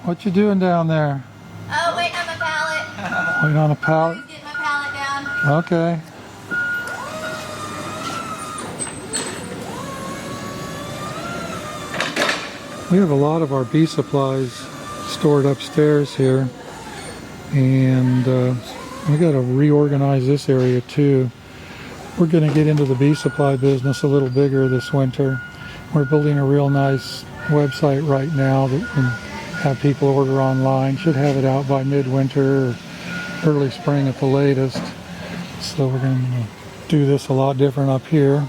What you doing down there? Oh, waiting on my pallet. Waiting on a pallet? Getting my pallet down. Okay. We have a lot of our bee supplies stored upstairs here, and we got to reorganize this area too. We're going to get into the bee supply business a little bigger this winter. We're building a real nice website right now that can have people order online. Should have it out by midwinter or early spring at the latest. So we're going to do this a lot different up here.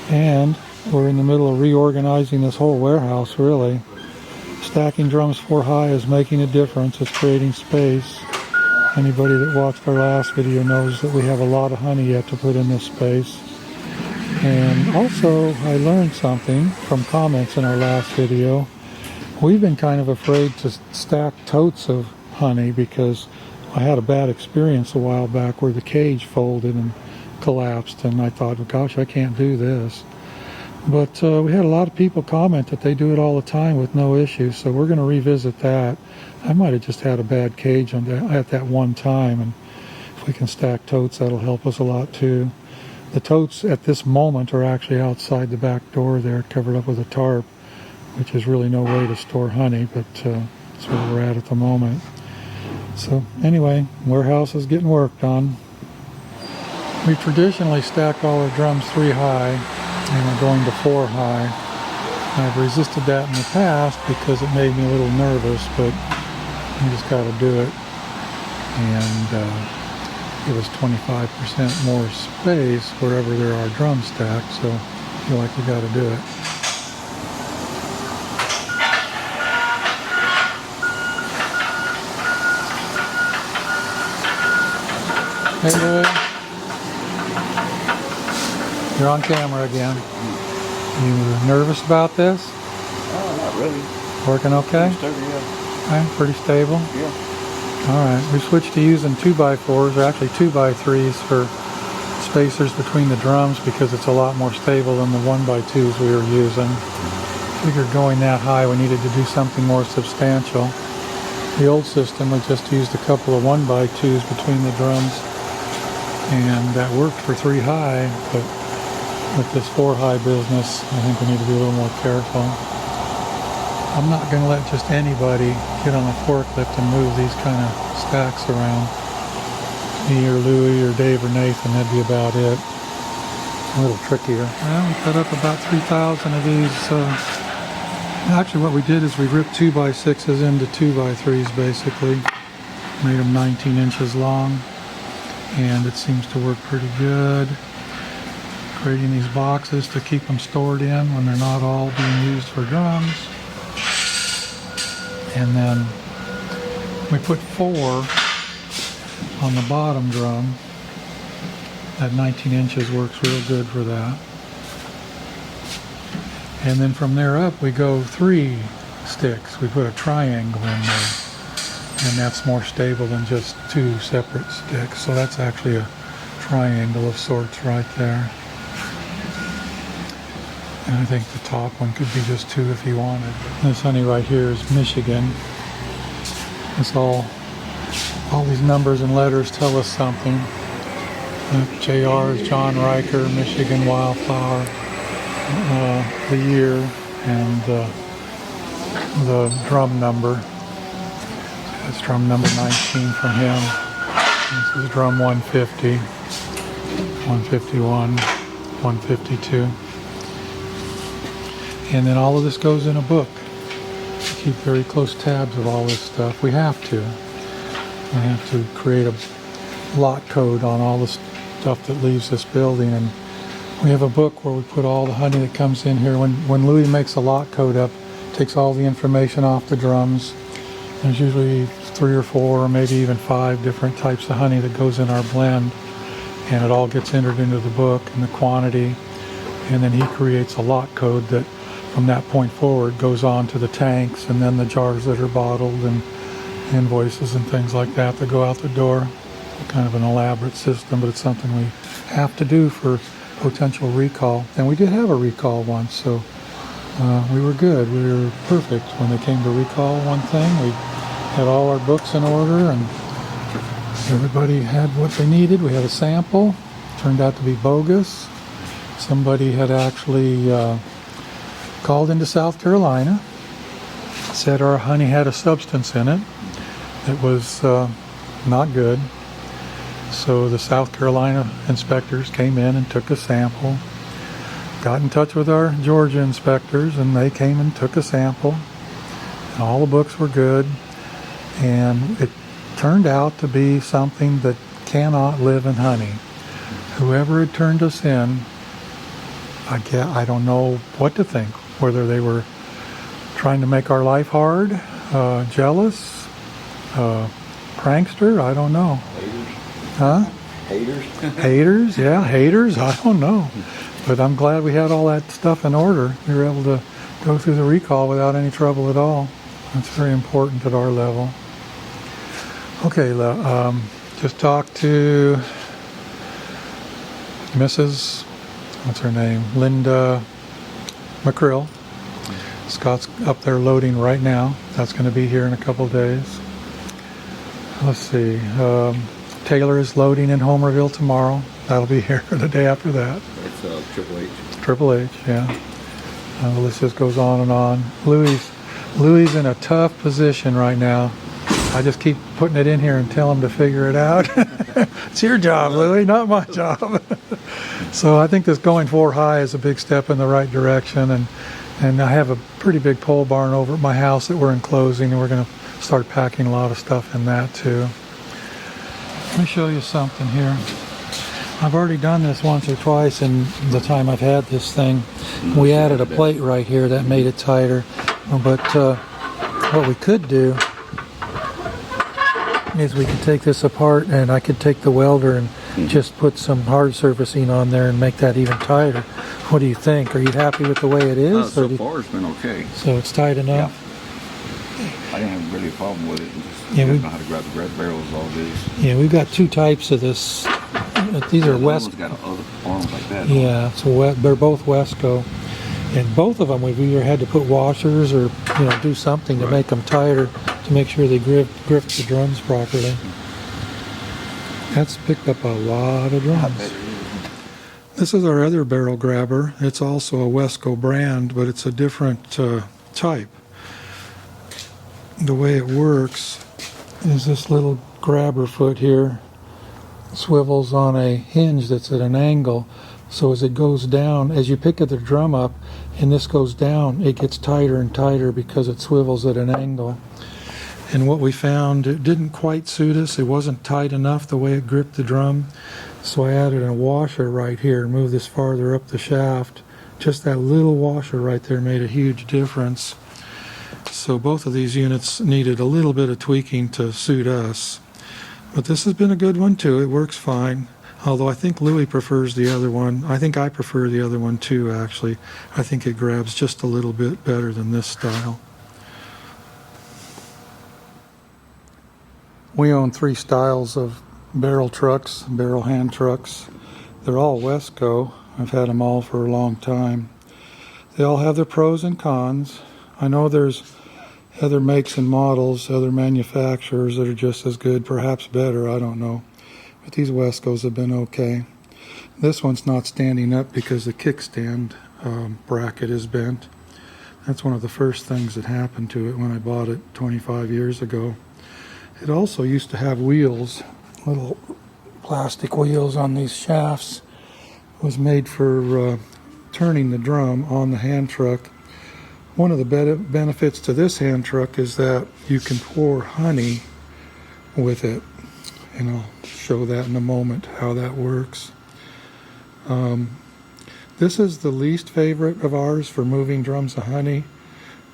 And we're in the middle of reorganizing this whole warehouse, really. Stacking drums 4 high is making a difference. It's creating space. Anybody that watched our last video knows that we have a lot of honey yet to put in this space. And also, I learned something from comments in our last video. We've been kind of afraid to stack totes of honey because I had a bad experience a while back where the cage folded and collapsed, and I thought, gosh, I can't do this. But we had a lot of people comment that they do it all the time with no issue, so we're going to revisit that. I might have just had a bad cage at that one time, and if we can stack totes, that'll help us a lot too. The totes at this moment are actually outside the back door there, covered up with a tarp, which is really no way to store honey, but that's where we're at the moment. So anyway, warehouse is getting worked on. We traditionally stack all our drums 3 high, and we're going to 4 high. I've resisted that in the past because it made me a little nervous, but you just got to do it. And give us 25% more space wherever there are drums stacked, so I feel like we got to do it. Hey Louie, you're on camera again. You nervous about this? Oh, not really. Working okay? Pretty steady, yeah. Okay, pretty stable? Yeah. Alright, we switched to using 2x4s, or actually 2x3s for spacers between the drums because it's a lot more stable than the 1x2s we were using. Figured going that high we needed to do something more substantial. The old system we just used a couple of 1x2s between the drums, and that worked for 3 high, but with this 4 high business I think we need to be a little more careful. I'm not going to let just anybody get on a forklift and move these kind of stacks around. Me or Louie or Dave or Nathan, that'd be about it. A little trickier. Well, we cut up about 3,000 of these. Actually what we did is we ripped 2x6s into 2x3s basically. Made them 19 inches long, and it seems to work pretty good. Creating these boxes to keep them stored in when they're not all being used for drums. And then we put 4 on the bottom drum. That 19 inches works real good for that. And then from there up we go 3 sticks. We put a triangle in there, and that's more stable than just 2 separate sticks. So that's actually a triangle of sorts right there. And I think the top one could be just 2 if you wanted. This honey right here is Michigan. It's all these numbers and letters tell us something. JR is John Riker, Michigan Wildflower, the year, and the drum number. That's drum number 19 from him. This is drum 150, 151, 152. And then all of this goes in a book. We keep very close tabs of all this stuff. We have to. We have to create a lot code on all the stuff that leaves this building. And we have a book where we put all the honey that comes in here. When Louie makes a lot code up, takes all the information off the drums. There's usually 3 or 4 or maybe even 5 different types of honey that goes in our blend. And it all gets entered into the book and the quantity. And then he creates a lot code that from that point forward goes on to the tanks and then the jars that are bottled and invoices and things like that that go out the door. Kind of an elaborate system, but it's something we have to do for potential recall. And we did have a recall once, so we were good. We were perfect when they came to recall one thing. We had all our books in order and everybody had what they needed. We had a sample. Turned out to be bogus. Somebody had actually called into South Carolina, said our honey had a substance in it that was not good. So the South Carolina inspectors came in and took a sample. Got in touch with our Georgia inspectors and they came and took a sample. And all the books were good. And it turned out to be something that cannot live in honey. Whoever had turned us in, I don't know what to think. Whether they were trying to make our life hard, jealous, prankster, I don't know. Haters. Huh? Haters. Haters, yeah, haters, I don't know. But I'm glad we had all that stuff in order. We were able to go through the recall without any trouble at all. That's very important at our level. Okay, just talked to Mrs. What's her name? Linda McCrill. Scott's up there loading right now. That's going to be here in a couple of days. Let's see. Taylor is loading in Homerville tomorrow. That'll be here the day after that. It's Triple H. Triple H, yeah. The list just goes on and on. Louis in a tough position right now. I just keep putting it in here and tell him to figure it out. It's your job, Louis, not my job. So I think this going 4 high is a big step in the right direction. And I have a pretty big pole barn over at my house that we're enclosing, and we're going to start packing a lot of stuff in that too. Let me show you something here. I've already done this once or twice in the time I've had this thing. We added a plate right here that made it tighter. But what we could do is we could take this apart and I could take the welder and just put some hard surfacing on there and make that even tighter. What do you think? Are you happy with the way it is? So far it's been okay. So it's tight enough? Yeah. I didn't have really a problem with it. Just we know how to grab the grab barrels all this. Yeah, we've got 2 types of this. These are West. Got other arms like that. Yeah, so they're both Wesco. And both of them we've either had to put washers or do something to make them tighter to make sure they grip the drums properly. That's picked up a lot of drums. This is our other barrel grabber. It's also a Wesco brand, but it's a different type. The way it works is this little grabber foot here swivels on a hinge that's at an angle. So as it goes down, as you pick the drum up and this goes down, it gets tighter and tighter because it swivels at an angle. And what we found, it didn't quite suit us. It wasn't tight enough the way it gripped the drum. So I added a washer right here and moved this farther up the shaft. Just that little washer right there made a huge difference. So both of these units needed a little bit of tweaking to suit us. But this has been a good one too. It works fine. Although I think Louis prefers the other one. I think I prefer the other one too, actually. I think it grabs just a little bit better than this style. We own 3 styles of barrel trucks, barrel hand trucks. They're all Wesco. I've had them all for a long time. They all have their pros and cons. I know there's other makes and models, other manufacturers that are just as good, perhaps better, I don't know. But these Wescos have been okay. This one's not standing up because the kickstand bracket is bent. That's one of the first things that happened to it when I bought it 25 years ago. It also used to have wheels, little plastic wheels on these shafts. It was made for turning the drum on the hand truck. One of the benefits to this hand truck is that you can pour honey with it. And I'll show that in a moment, how that works. This is the least favorite of ours for moving drums of honey.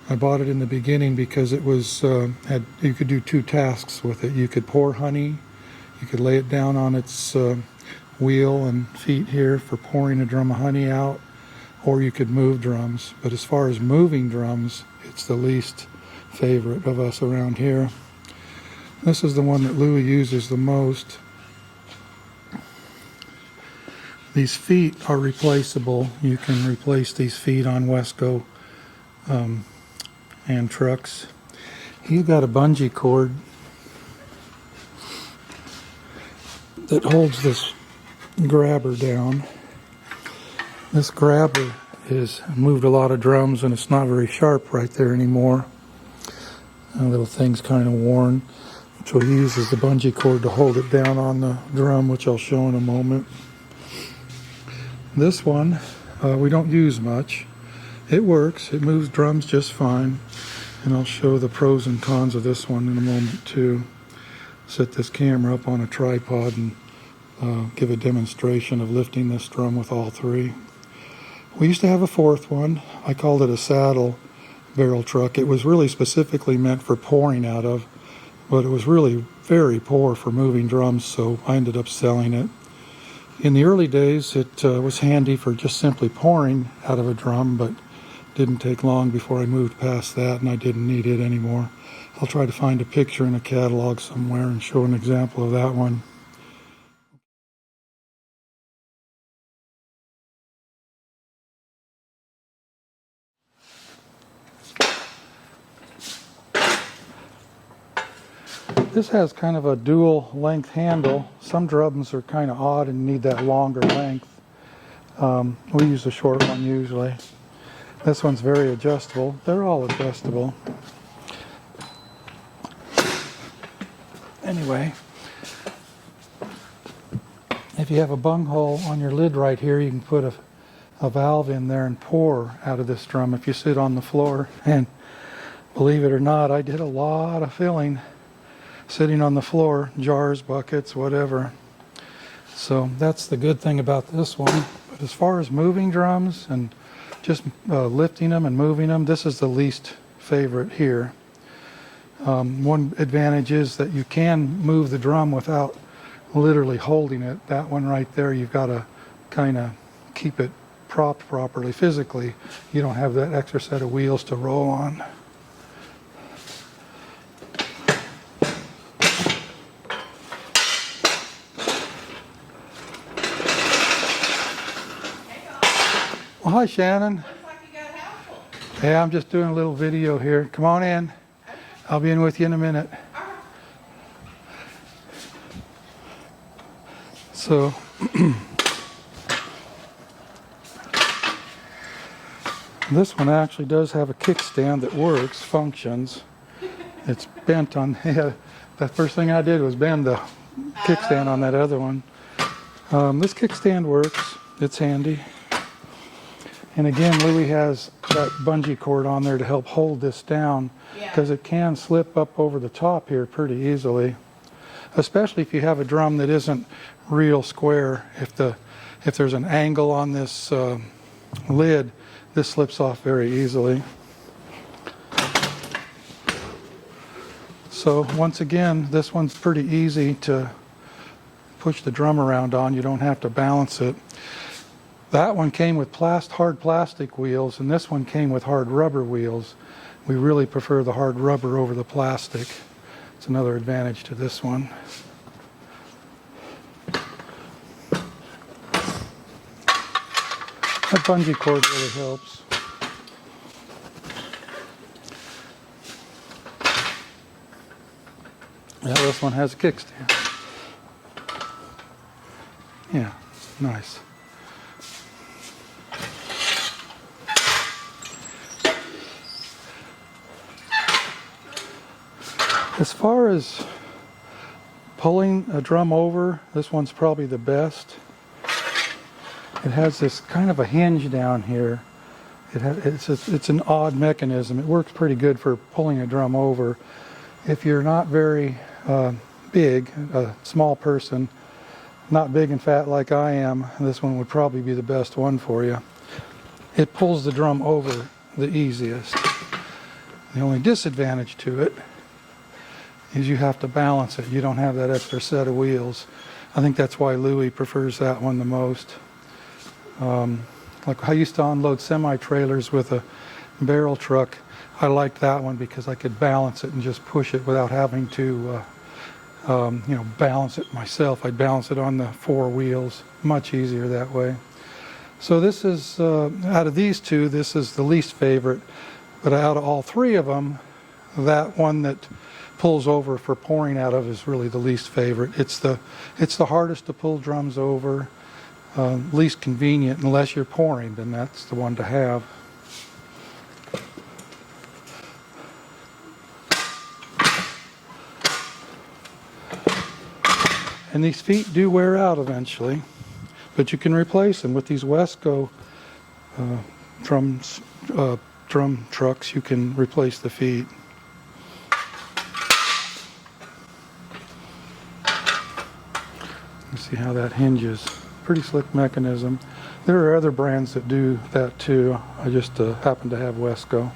I bought it in the beginning because it was you could do 2 tasks with it. You could pour honey, you could lay it down on its wheel and feet here for pouring a drum of honey out, or you could move drums. But as far as moving drums, it's the least favorite of us around here. This is the one that Louis uses the most. These feet are replaceable. You can replace these feet on Wesco and trucks. He's got a bungee cord that holds this grabber down. This grabber has moved a lot of drums and it's not very sharp right there anymore. The little thing's kind of worn. So he uses the bungee cord to hold it down on the drum, which I'll show in a moment. This one we don't use much. It works, it moves drums just fine. And I'll show the pros and cons of this one in a moment too. Set this camera up on a tripod and give a demonstration of lifting this drum with all three. We used to have a fourth one. I called it a saddle barrel truck. It was really specifically meant for pouring out of, but it was really very poor for moving drums, so I ended up selling it. In the early days, it was handy for just simply pouring out of a drum, but didn't take long before I moved past that and I didn't need it anymore. I'll try to find a picture in a catalog somewhere and show an example of that one. This has kind of a dual length handle. Some drums are kind of odd and need that longer length. We use a short one usually. This one's very adjustable. They're all adjustable. Anyway, if you have a bunghole on your lid right here, you can put a valve in there and pour out of this drum if you sit on the floor. And believe it or not, I did a lot of filling sitting on the floor, jars, buckets, whatever. So that's the good thing about this one. But as far as moving drums and just lifting them and moving them, this is the least favorite here. One advantage is that you can move the drum without literally holding it. That one right there, you've got to kind of keep it propped properly physically. You don't have that extra set of wheels to roll on. Well, hi, Shannon. Looks like you got a houseful. Yeah, I'm just doing a little video here. Come on in. I'll be in with you in a minute. So, this one actually does have a kickstand that works, functions. It's bent on, yeah, the first thing I did was bend the kickstand on that other one. This kickstand works. It's handy. And again, Louie has that bungee cord on there to help hold this down because it can slip up over the top here pretty easily, especially if you have a drum that isn't real square. If there's an angle on this lid, this slips off very easily. So once again, this one's pretty easy to push the drum around on. You don't have to balance it. That one came with hard plastic wheels, and this one came with hard rubber wheels. We really prefer the hard rubber over the plastic. It's another advantage to this one. That bungee cord really helps. Yeah, this one has a kickstand. Yeah, nice. As far as pulling a drum over, this one's probably the best. It has this kind of a hinge down here. It's an odd mechanism. It works pretty good for pulling a drum over. If you're not very big, a small person, not big and fat like I am, this one would probably be the best one for you. It pulls the drum over the easiest. The only disadvantage to it is you have to balance it. You don't have that extra set of wheels. I think that's why Louie prefers that one the most. Like I used to unload semi-trailers with a barrel truck. I liked that one because I could balance it and just push it without having to balance it myself. I'd balance it on the four wheels. Much easier that way. So this is, out of these two, this is the least favorite. But out of all three of them, that one that pulls over for pouring out of is really the least favorite. It's the hardest to pull drums over, least convenient unless you're pouring, then that's the one to have. And these feet do wear out eventually, but you can replace them with these Wesco drum trucks. You can replace the feet. You see how that hinges. Pretty slick mechanism. There are other brands that do that too. I just happen to have Wesco.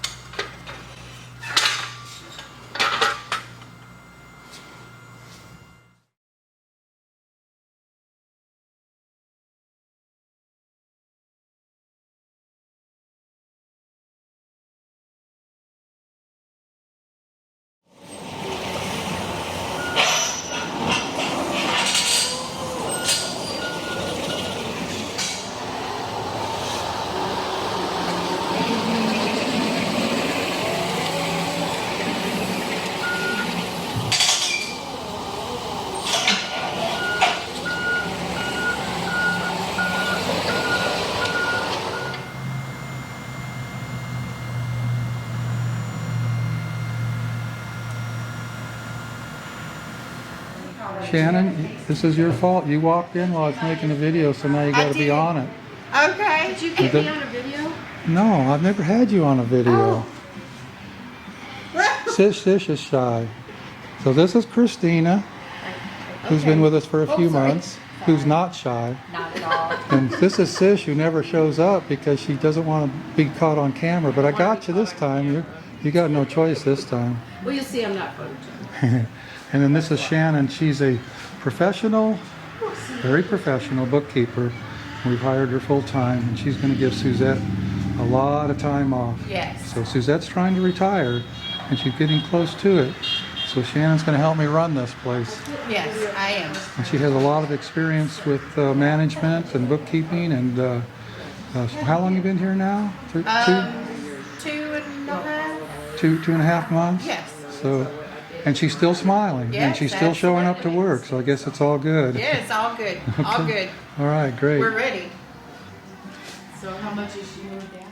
Shannon, this is your fault. You walked in while I was making a video, so now you got to be on it. Okay. Did you get me on a video? No, I've never had you on a video. Oh. Sish is shy. So this is Christina, who's been with us for a few months, who's not shy. Not at all. And this is Sish, who never shows up because she doesn't want to be caught on camera. But I got you this time. You got no choice this time. Well, you'll see I'm not photogenic. And then this is Shannon. She's a professional, very professional bookkeeper. We've hired her full time, and she's going to give Suzette a lot of time off. Yes. So Suzette's trying to retire, and she's getting close to it. So Shannon's going to help me run this place. Yes, I am. And she has a lot of experience with management and bookkeeping. And how long have you been here now? Two and a half. 2.5 months? Yes. So, and she's still smiling, and she's still showing up to work, so I guess it's all good. Yeah, it's all good. All good. All right, great. We're ready. So how much is she moved down?